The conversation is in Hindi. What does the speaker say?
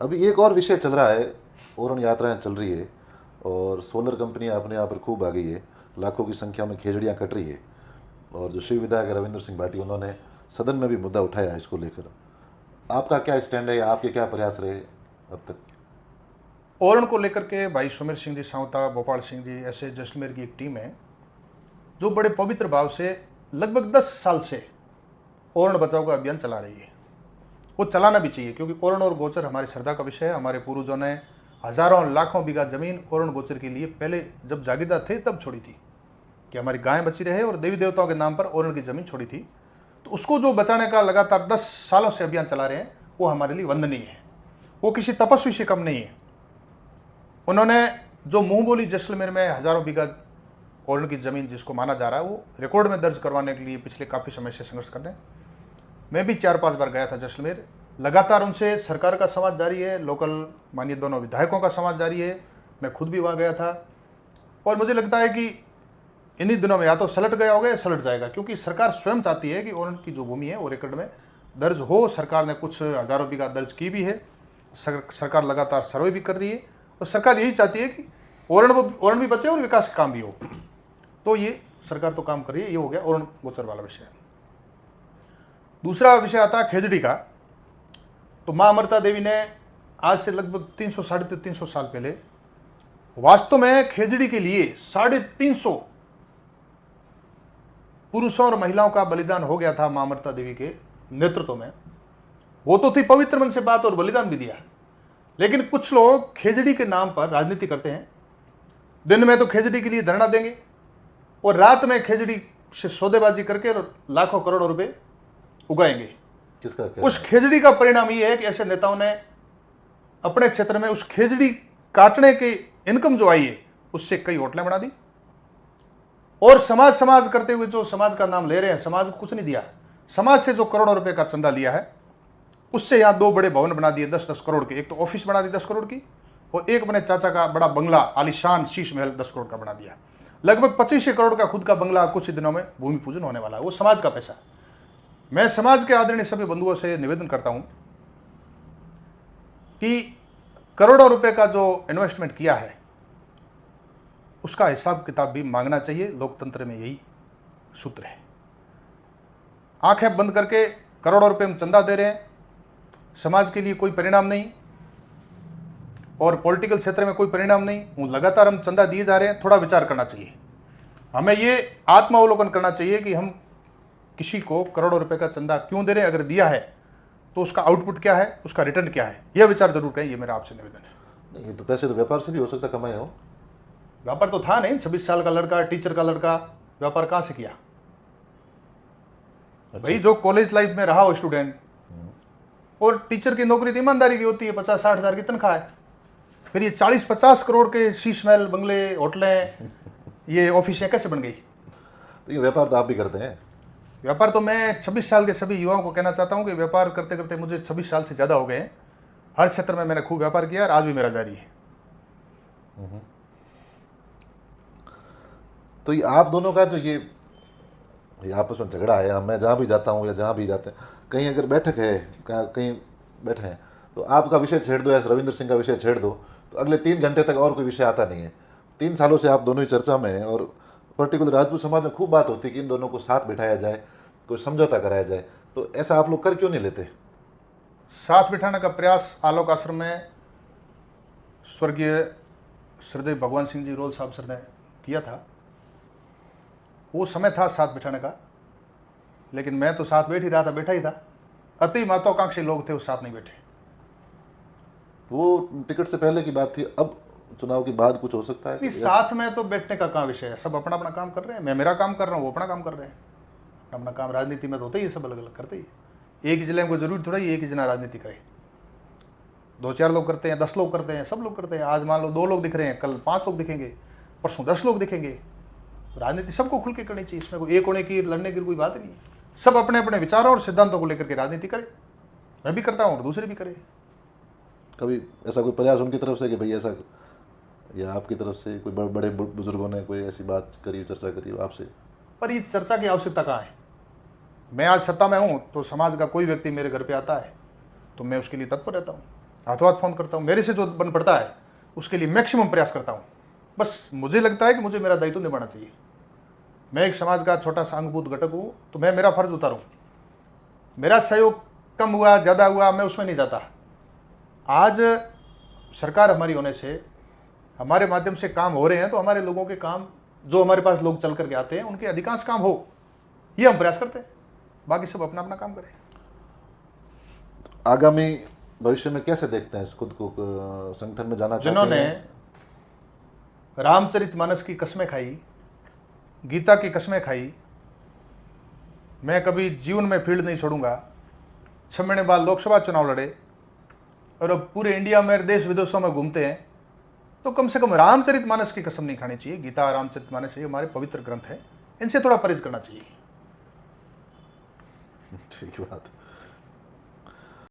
अभी एक और विषय चल रहा है, ओरण यात्राएं चल रही है और सोलर कंपनियां अपने यहाँ पर खूब आ गई है, लाखों की संख्या में खेजड़ियाँ कट रही है। और जो शिव विधायक रविंद्र सिंह भाटी, उन्होंने सदन में भी मुद्दा उठाया है इसको लेकर। आपका क्या स्टैंड है, आपके क्या प्रयास रहे अब तक? ओरण को लेकर के भाई सुमेर सिंह जी सावता, भोपाल सिंह जी, ऐसे जैसलमेर की एक टीम है जो बड़े पवित्र भाव से लगभग 10 साल से ओरण बचाओ का अभियान चला रही है। वो चलाना भी चाहिए, क्योंकि ओरण और गोचर हमारी श्रद्धा का विषय है। हमारे पूर्वजों ने हजारों लाखों बीघा जमीन ओरण गोचर के लिए पहले जब जागीरदार थे तब छोड़ी थी कि हमारी गायें बची रहे, और देवी देवताओं के नाम पर ओरण की जमीन छोड़ी थी। तो उसको जो बचाने का लगातार 10 सालों से अभियान चला रहे हैं, वो हमारे लिए वंदनीय है। वो किसी तपस्वी से कम नहीं है। उन्होंने जो मुंह बोली जैसलमेर में हजारों बीघा ओरण की जमीन जिसको माना जा रहा है, वो रिकॉर्ड में दर्ज करवाने के लिए पिछले काफ़ी समय से संघर्ष कर रहे हैं। मैं भी 4-5 बार गया था जैसलमेर। लगातार उनसे सरकार का संवाद जारी है, लोकल माननीय दोनों विधायकों का संवाद जारी है। मैं खुद भी वहाँ गया था और मुझे लगता है कि इन्हीं दिनों में या तो सलट गया होगा या सलट जाएगा, क्योंकि सरकार स्वयं चाहती है कि ओरण की जो भूमि है वो रिकॉर्ड में दर्ज हो। सरकार ने कुछ हजारों बीघा दर्ज की भी है। सरकार लगातार सर्वे भी कर रही है और सरकार यही चाहती है कि ओरण भी बचे और विकास का काम भी हो। तो ये सरकार तो काम कर रही है। ये हो गया ओरण गोचर वाला विषय। दूसरा विषय आता है खेजड़ी का। तो माँ अमृता देवी ने आज से लगभग 300-350 साल पहले वास्तव में खेजड़ी के लिए 350 पुरुषों और महिलाओं का बलिदान हो गया था माँ अमृता देवी के नेतृत्व में। वो तो थी पवित्र मन से बात और बलिदान भी दिया। लेकिन कुछ लोग खेजड़ी के नाम पर राजनीति करते हैं। दिन में तो खेजड़ी के लिए धरना देंगे और रात में खेजड़ी से सौदेबाजी करके लाखों करोड़ों रुपए उगाएंगे। किसका उस खेजड़ी का परिणाम ये है कि ऐसे नेताओं ने अपने क्षेत्र में उस खेजड़ी काटने की इनकम जो आई है उससे कई होटलें बना दी, और समाज करते हुए जो समाज का नाम ले रहे हैं, समाज को कुछ नहीं दिया। समाज से जो करोड़ों रुपए का चंदा लिया है उससे यहाँ 2 बड़े भवन बना दिए 10-10 करोड़ के। एक तो ऑफिस बना दी 10 करोड़ की, और एक अपने चाचा का बड़ा बंगला आलिशान शीश महल 10 करोड़ का बना दिया। लगभग 25 करोड़ का खुद का बंगला कुछ ही दिनों में भूमि पूजन होने वाला है। वो समाज का पैसा। मैं समाज के आदरणीय सभी बंधुओं से निवेदन करता हूं कि करोड़ों रुपए का जो इन्वेस्टमेंट किया है उसका हिसाब किताब भी मांगना चाहिए। लोकतंत्र में यही सूत्र है। आंखें बंद करके करोड़ों रुपए हम चंदा दे रहे हैं, समाज के लिए कोई परिणाम नहीं और पॉलिटिकल क्षेत्र में कोई परिणाम नहीं। लगातार हम चंदा दिए जा रहे हैं। थोड़ा विचार करना चाहिए। हमें ये आत्मावलोकन करना चाहिए कि हम किसी को करोड़ों रुपए का चंदा क्यों दे रहे हैं। अगर दिया है तो उसका आउटपुट क्या है, उसका रिटर्न क्या है, यह विचार जरूर करें। ये मेरा आपसे निवेदन है। नहीं, तो पैसे तो व्यापार से भी हो सकता, कमाए हो। व्यापार तो था नहीं। 26 साल का लड़का, टीचर का लड़का, व्यापार कहाँ से किया? भाई जो कॉलेज लाइफ में रहा हो स्टूडेंट, और टीचर की नौकरी तो ईमानदारी की होती है, 50-60 हज़ार की तनख्वाह है। फिर ये 40-50 करोड़ के शीश महल, बंगले, होटलें, ये ऑफिसें कैसे बन गई? तो ये व्यापार तो आप भी करते हैं। व्यापार तो मैं 26 साल के सभी युवाओं को कहना चाहता हूं कि व्यापार करते करते मुझे 26 साल से ज़्यादा हो गए हैं। हर क्षेत्र में मैंने खूब व्यापार किया और आज भी मेरा जारी है। तो ये आप दोनों का जो ये आपस में झगड़ा है, मैं जहाँ भी जाता हूँ या जहाँ भी जाते हैं, कहीं अगर बैठक है, कहीं बैठे हैं, तो आपका विषय छेड़ दो या रविंद्र सिंह का विषय छेड़ दो तो अगले 3 घंटे तक और कोई विषय आता नहीं है। 3 सालों से आप दोनों ही चर्चा में हैं और पर्टिकुलर राजपूत समाज में खूब बात होती है कि इन दोनों को साथ बिठाया जाए, कोई समझौता कराया जाए। तो ऐसा आप लोग कर क्यों नहीं लेते? साथ बिठाने का प्रयास आलोक आश्रम में स्वर्गीय श्रद्धेय भगवान सिंह जी रोल साहब सर ने किया था। वो समय था साथ बिठाने का, लेकिन मैं तो साथ बैठ ही रहा था, बैठा ही था। अति महत्वाकांक्षी लोग थे, उस साथ नहीं बैठे। वो टिकट से पहले की बात थी, अब चुनाव के बाद कुछ हो सकता है? साथ में तो बैठने का कहाँ विषय है। सब अपना अपना काम कर रहे हैं। मैं मेरा काम कर रहा हूँ, वो अपना काम कर रहे हैं। अपना काम राजनीति में तो होता ही है, सब अलग अलग करते ही। एक ही जिले में कोई जरूरी थोड़ा ही एक ही जना राजनीति करे। 2-4 लोग करते हैं, 10 लोग करते हैं, सब लोग करते हैं। आज मान लो 2 लोग दिख रहे हैं, कल 5 लोग दिखेंगे, परसों 10 लोग दिखेंगे। राजनीति सबको खुल के करनी चाहिए। इसमें कोई एक होने की, लड़ने की कोई बात नहीं है। सब अपने अपने विचारों और सिद्धांतों को लेकर के राजनीति करे। मैं भी करता हूँ और दूसरे भी करें। कभी ऐसा कोई प्रयास उनकी तरफ से कि भाई ऐसा, या आपकी तरफ से कोई बड़े बुजुर्गों ने कोई ऐसी बात करी, चर्चा करी हो आपसे? पर ये चर्चा की आवश्यकता कहाँ है? मैं आज सत्ता में हूँ तो समाज का कोई व्यक्ति मेरे घर पे आता है तो मैं उसके लिए तत्पर रहता हूँ। हाथों हाथ फ़ोन करता हूँ, मेरे से जो बन पड़ता है उसके लिए मैक्सिमम प्रयास करता हूँ। बस मुझे लगता है कि मुझे मेरा दायित्व निभाना चाहिए। मैं एक समाज का छोटा सा अंगभूत घटक हूँ, तो मैं मेरा फर्ज उतारूँ। मेरा सहयोग कम हुआ ज़्यादा हुआ मैं उसमें नहीं जाता। आज सरकार हमारी होने से, हमारे माध्यम से काम हो रहे हैं, तो हमारे लोगों के काम, जो हमारे पास लोग चल करके आते हैं, उनके अधिकांश काम हो, ये हम प्रयास करते हैं। बाकी सब अपना अपना काम करें। आगामी भविष्य में कैसे देखते हैं खुद को, संगठन में जाना चाहते जिन्होंने हैं? रामचरितमानस की कस्में खाई, गीता की कस्में खाई, मैं कभी जीवन में फील्ड नहीं छोड़ूंगा, 6 महीने बाद लोकसभा चुनाव लड़े और अब पूरे इंडिया में देश विदेशों में घूमते हैं, तो कम से कम रामचरितमानस की कसम नहीं खानी चाहिए। गीता, रामचरितमानस ये हमारे पवित्र ग्रंथ है, इनसे थोड़ा परहेज करना चाहिए। ठीक बात।